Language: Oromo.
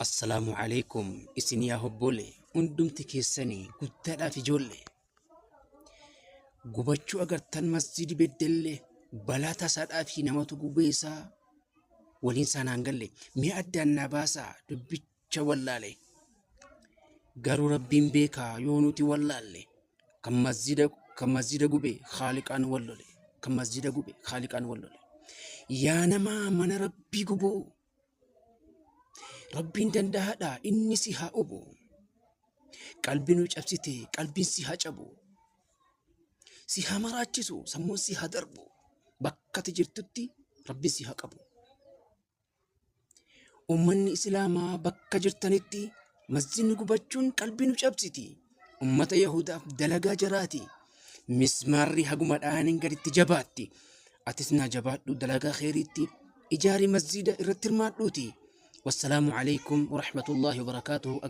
Assalaamu alaikum isin yaa hobboole hundumti keessanii guttaadhaaf ijoollee gubachuu agartan masjidi beddellee balaa tasaadhaa fi namatu gubeessaa waliin saanaan galle mee addaan naa baasaa dubbicha wallaale garuu rabbiin beekaa yoo nuti wallaalle kan masjida gube khaaliqaan wallole yaa namaa mana rabbii gubuu Rabbiin danda'aadha inni si haa obu qalbii nu cabsite qalbiin si haa cabu si haa maraachisu sammuun si haa darbu bakka jirtutti rabbiin si haa qabu ummanni islaamaa bakka jirtanitti masjidni gubachuun qalbii nu cabsiti ummata yahudaaf dalagaa jaraati mismaarri haguma dhaaniin gaditti jabaatti atis naa jabaadhu dalagaa khayriitti ijaari masjida irratti hirmaadhuuti. والسلام عليكم ورحمة الله وبركاته.